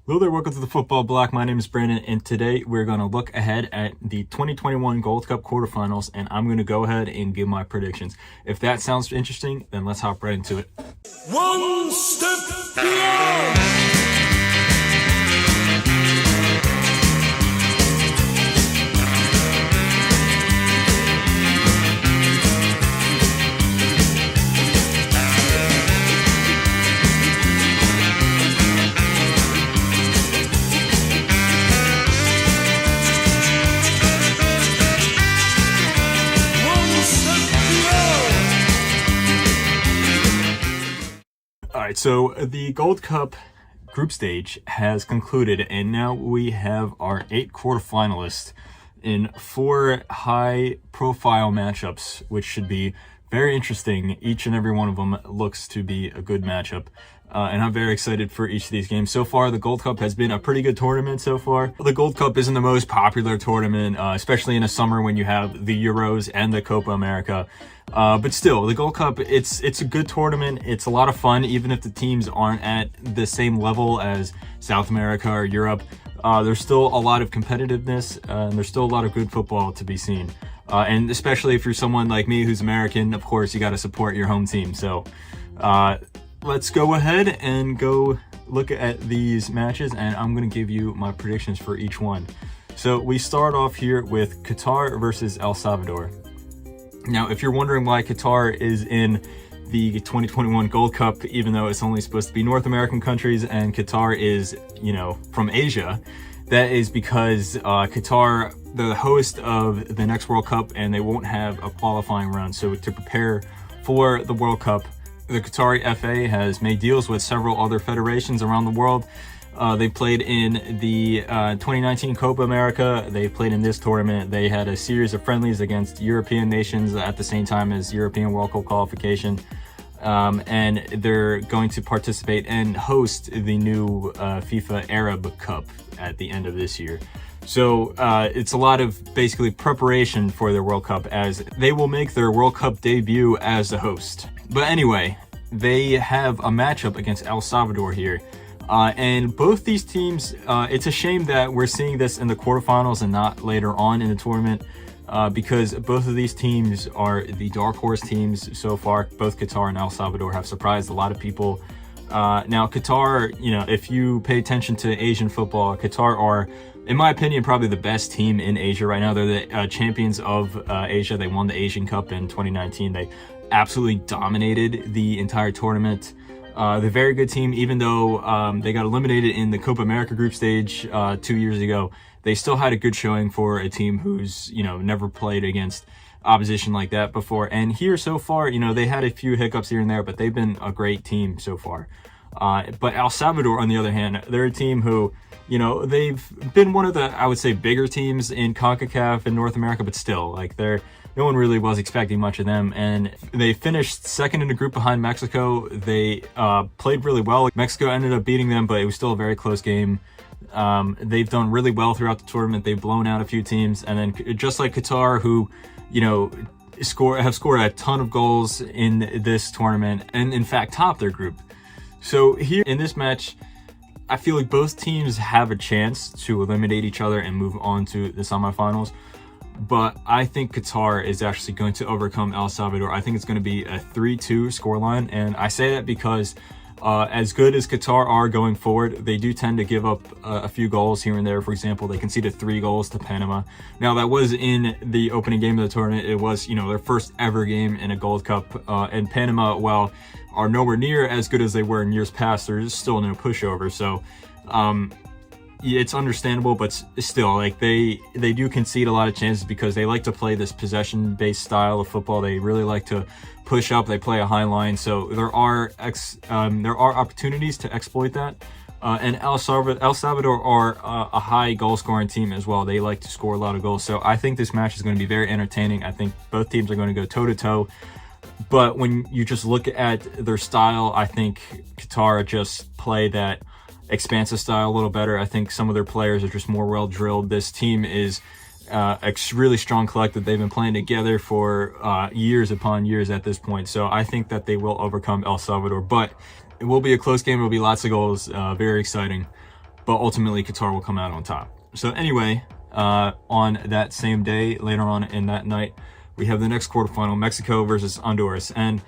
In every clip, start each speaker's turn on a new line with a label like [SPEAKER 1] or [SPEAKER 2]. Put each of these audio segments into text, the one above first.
[SPEAKER 1] Hello there, welcome to the Football Bloc. My name is Brandon, and today we're going to look ahead at the 2021 Gold Cup quarterfinals, and I'm going to go ahead and give my predictions. If that sounds interesting, then let's hop right into it.
[SPEAKER 2] One step beyond.
[SPEAKER 1] Alright, so the Gold Cup group stage has concluded, and now we have our 8 quarterfinalists in 4 high-profile matchups, which should be very interesting. Each and every one of them looks to be a good matchup, and I'm very excited for each of these games. So far, the Gold Cup has been a pretty good tournament so far. The Gold Cup isn't the most popular tournament, especially in the summer when you have the Euros and the Copa America. But still, the Gold Cup, it's a good tournament. It's a lot of fun, even if the teams aren't at the same level as South America or Europe. There's still a lot of competitiveness, and there's still a lot of good football to be seen. And especially if you're someone like me who's American, of course, you got to support your home team. So let's go ahead and go look at these matches, and I'm going to give you my predictions for each one. So we start off here with Qatar versus El Salvador. Now, if you're wondering why Qatar is in the 2021 Gold Cup, even though it's only supposed to be North American countries and Qatar is, from Asia, that is because Qatar, they're the host of the next World Cup, and they won't have a qualifying round. So to prepare for the World Cup, the Qatari FA has made deals with several other federations around the world. They played in the 2019 Copa America. They played in this tournament. They had a series of friendlies against European nations at the same time as European World Cup qualification. And they're going to participate and host the new FIFA Arab Cup at the end of this year. So it's a lot of basically preparation for their World Cup, as they will make their World Cup debut as the host. But anyway, they have a matchup against El Salvador here. And both these teams, it's a shame that we're seeing this in the quarterfinals and not later on in the tournament, because both of these teams are the dark horse teams so far. Both Qatar and El Salvador have surprised a lot of people. Now, Qatar, if you pay attention to Asian football, Qatar are, in my opinion, probably the best team in Asia right now. They're the champions of Asia. They won the Asian Cup in 2019. They absolutely dominated the entire tournament. They're a very good team, even though they got eliminated in the Copa America group stage 2 years ago. They still had a good showing for a team who's, never played against opposition like that before. And here so far, they had a few hiccups here and there, but they've been a great team so far. But El Salvador, on the other hand, they're a team who, they've been one of the, I would say, bigger teams in CONCACAF in North America, but still, no one really was expecting much of them, and they finished second in the group behind Mexico. They played really well. Mexico ended up beating them, but it was still a very close game. They've done really well throughout the tournament. They've blown out a few teams, and then just like Qatar, who have scored a ton of goals in this tournament, and in fact topped their group. So here in this match, I feel like both teams have a chance to eliminate each other and move on to the semifinals. But I think Qatar is actually going to overcome El Salvador. I think it's going to be a 3-2 scoreline. And I say that because as good as Qatar are going forward, they do tend to give up a few goals here and there. For example, they conceded 3 goals to Panama. Now, that was in the opening game of the tournament. It was, their first ever game in a Gold Cup. And Panama, while are nowhere near as good as they were in years past, there's still no pushover. So, it's understandable, but still, they do concede a lot of chances because they like to play this possession-based style of football. They really like to push up. They play a high line, so there are opportunities to exploit that. And El Salvador are a high goal-scoring team as well. They like to score a lot of goals, so I think this match is going to be very entertaining. I think both teams are going to go toe-to-toe. But when you just look at their style, I think Qatar just play that expansive style a little better. I think some of their players are just more well drilled. This team is a really strong collective. They've been playing together for years upon years at this point. So I think that they will overcome El Salvador, but it will be a close game. It will be lots of goals. Very exciting. but ultimately Qatar will come out on top. So anyway, on that same day, later on in that night, we have the next quarterfinal, Mexico versus Honduras. And,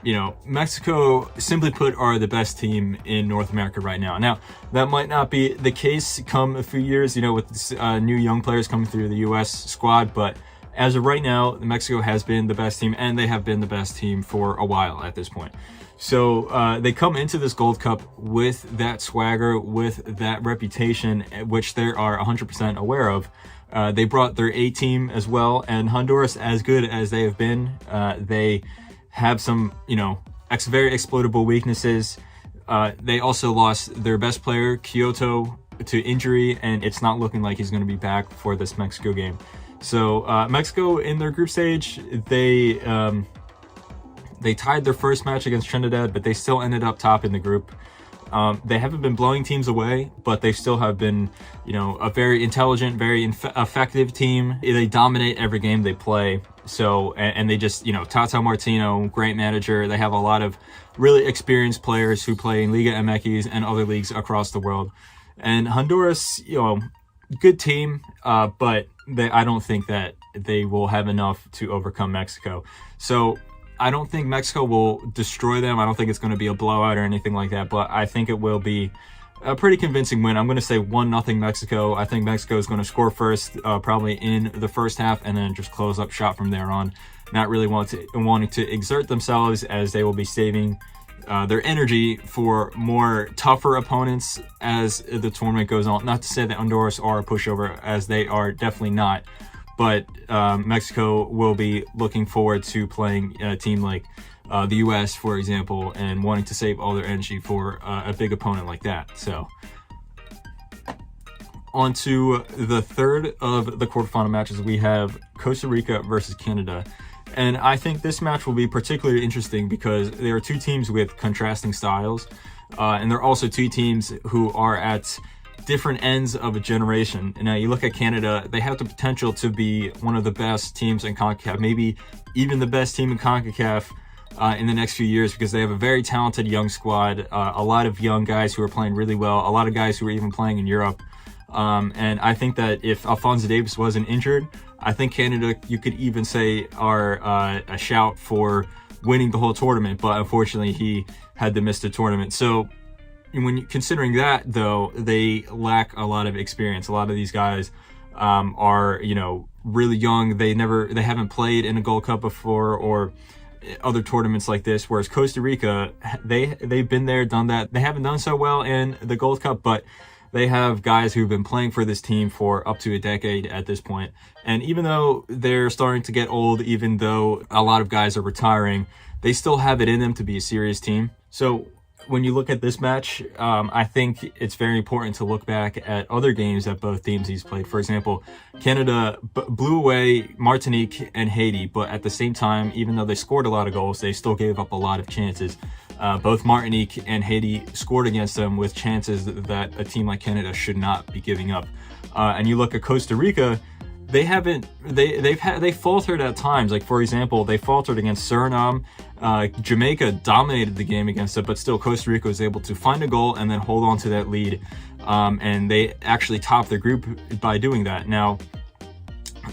[SPEAKER 1] you know, Mexico, simply put, are the best team in North America right now. Now, that might not be the case come a few years, you know, with new young players coming through the U.S. squad, but as of right now, Mexico has been the best team, and they have been the best team for a while at this point. So they come into this Gold Cup with that swagger, with that reputation, which they are 100% aware of. They brought their A team as well, and Honduras, as good as they have been, they have some, you know, very exploitable weaknesses. They also lost their best player, Kyoto, to injury, and it's not looking like he's going to be back for this Mexico game. So Mexico in their group stage, they tied their first match against Trinidad, but they still ended up top in the group. They haven't been blowing teams away, but they still have been, you know, a very intelligent, very effective team. They dominate every game they play. So, and they just, you know, Tata Martino, great manager. They have a lot of really experienced players who play in Liga MX and other leagues across the world. And Honduras, you know, good team, but I don't think that they will have enough to overcome Mexico. So I don't think Mexico will destroy them. I don't think it's going to be a blowout or anything like that, but I think it will be a pretty convincing win. I'm going to say 1-0 Mexico. I think Mexico is going to score first, probably in the first half, and then just close up shop from there on. Not really wanting to exert themselves, as they will be saving their energy for more tougher opponents as the tournament goes on. Not to say that Honduras are a pushover, as they are definitely not. But Mexico will be looking forward to playing a team like the U.S., for example, and wanting to save all their energy for a big opponent like that. So, on to the third of the quarterfinal matches, we have Costa Rica versus Canada. And I think this match will be particularly interesting because there are two teams with contrasting styles, and there are also two teams who are at different ends of a generation. And now you look at Canada, they have the potential to be one of the best teams in CONCACAF, maybe even the best team in CONCACAF in the next few years, because they have a very talented young squad, a lot of young guys who are playing really well, a lot of guys who are even playing in Europe. And I think that if Alphonso Davies wasn't injured, I think Canada, you could even say, are a shout for winning the whole tournament, but unfortunately he had to miss the tournament. So when considering that, though, they lack a lot of experience. A lot of these guys are, you know, really young. They haven't played in a Gold Cup before or other tournaments like this. Whereas Costa Rica, they've been there, done that. They haven't done so well in the Gold Cup, but they have guys who've been playing for this team for up to a decade at this point. And even though they're starting to get old, even though a lot of guys are retiring, they still have it in them to be a serious team. So when you look at this match, I think it's very important to look back at other games that both teams he's played. For example, Canada blew away Martinique and Haiti, but at the same time, even though they scored a lot of goals, they still gave up a lot of chances. Both Martinique and Haiti scored against them with chances that a team like Canada should not be giving up. And you look at Costa Rica, they faltered at times. Like, for example, they faltered against Suriname. Jamaica dominated the game against it, but still Costa Rica was able to find a goal and then hold on to that lead. And they actually topped their group by doing that. Now,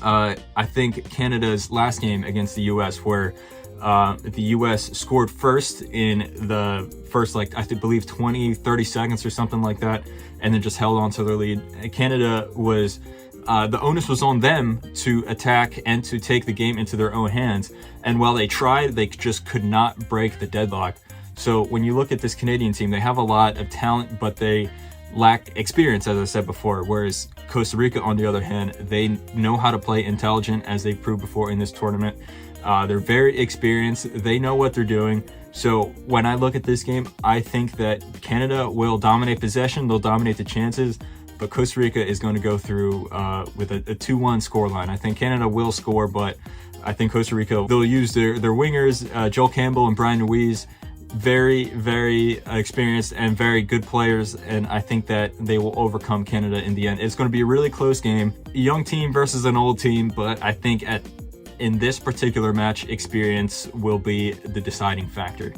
[SPEAKER 1] I think Canada's last game against the U.S., where the U.S. scored first in the first, like, I believe 20, 30 seconds or something like that, and then just held on to their lead. Canada was... the onus was on them to attack and to take the game into their own hands. And while they tried, they just could not break the deadlock. So when you look at this Canadian team, they have a lot of talent, but they lack experience, as I said before. Whereas Costa Rica, on the other hand, they know how to play intelligent, as they've proved before in this tournament. They're very experienced. They know what they're doing. So when I look at this game, I think that Canada will dominate possession. They'll dominate the chances. But Costa Rica is going to go through with a 2-1 scoreline. I think Canada will score, but I think Costa Rica, they'll use their wingers, Joel Campbell and Brian Ruiz, very, very experienced and very good players, and I think that they will overcome Canada in the end. It's going to be a really close game. A young team versus an old team, but I think in this particular match, experience will be the deciding factor.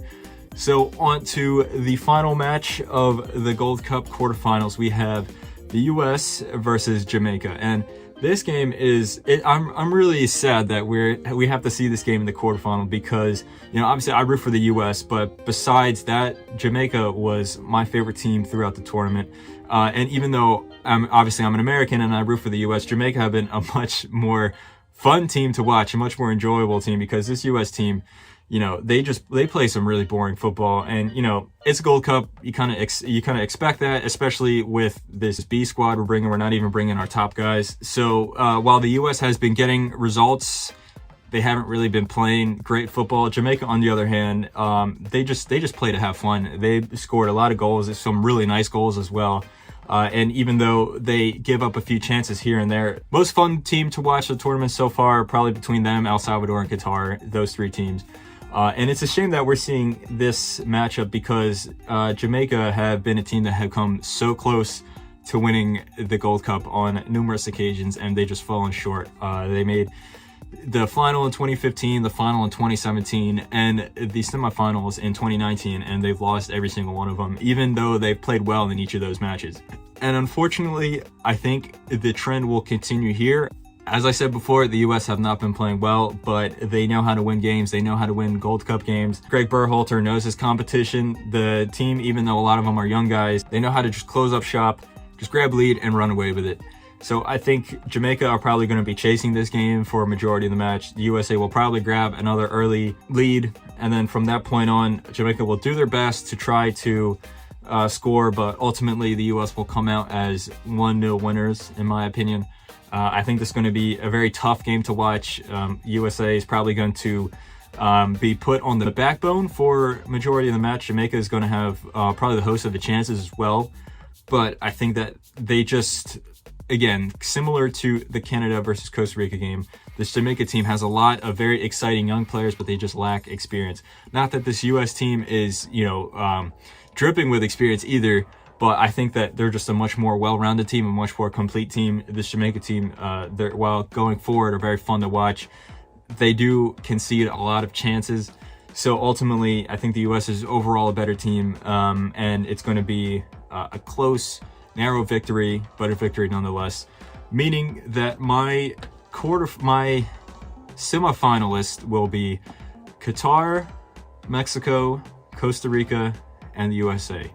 [SPEAKER 1] So on to the final match of the Gold Cup quarterfinals. We have the U.S. versus Jamaica, and this game is. I'm really sad that we have to see this game in the quarterfinal because obviously I root for the U.S., but besides that, Jamaica was my favorite team throughout the tournament. And even though I'm an American and I root for the U.S., Jamaica have been a much more fun team to watch, a much more enjoyable team because this U.S. team. They play some really boring football, and it's a Gold Cup. You kind of expect that, especially with this B squad we're bringing. We're not even bringing our top guys. So while the U.S. has been getting results, they haven't really been playing great football. Jamaica, on the other hand, they just play to have fun. They scored a lot of goals, some really nice goals as well. And even though they give up a few chances here and there, most fun team to watch the tournament so far, probably between them, El Salvador, and Qatar, those three teams. And it's a shame that we're seeing this matchup because Jamaica have been a team that have come so close to winning the Gold Cup on numerous occasions, and they just fallen short. They made the final in 2015, the final in 2017, and the semifinals in 2019, and they've lost every single one of them, even though they've played well in each of those matches. And unfortunately, I think the trend will continue here. As I said before, the U.S. have not been playing well, but they know how to win games. They know how to win Gold Cup games. Greg Berhalter knows his competition. The team, even though a lot of them are young guys, they know how to just close up shop, just grab lead and run away with it. So I think Jamaica are probably going to be chasing this game for a majority of the match. The USA will probably grab another early lead, and then from that point on, Jamaica will do their best to try to score, but ultimately the U.S. will come out as 1-0 winners, in my opinion. I think this is going to be a very tough game to watch. USA is probably going to be put on the backbone for majority of the match. Jamaica is going to have probably the host of the chances as well. But I think that they just, again, similar to the Canada versus Costa Rica game, this Jamaica team has a lot of very exciting young players, but they just lack experience. Not that this U.S. team is, dripping with experience either, but I think that they're just a much more well-rounded team, a much more complete team. This Jamaica team, while going forward, are very fun to watch. They do concede a lot of chances. So ultimately, I think the U.S. is overall a better team, and it's going to be a close, narrow victory, but a victory nonetheless. Meaning that my semifinalist will be Qatar, Mexico, Costa Rica, and the USA.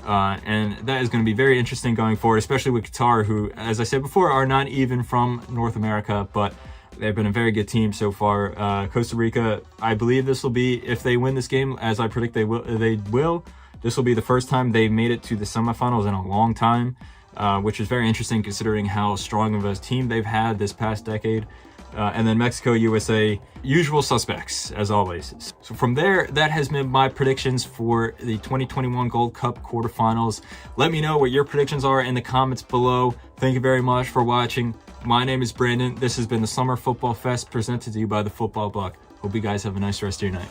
[SPEAKER 1] And that is going to be very interesting going forward, especially with Qatar, who, as I said before, are not even from North America, but they've been a very good team so far. Costa Rica, I believe this will be, if they win this game, as I predict they will, this will be the first time they made it to the semifinals in a long time, which is very interesting considering how strong of a team they've had this past decade. And then Mexico, USA, usual suspects, as always. So from there, that has been my predictions for the 2021 Gold Cup quarterfinals. Let me know what your predictions are in the comments below. Thank you very much for watching. My name is Brandon. This has been the Summer Football Fest presented to you by the Football Bloc. Hope you guys have a nice rest of your night.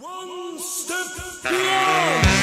[SPEAKER 2] One step beyond.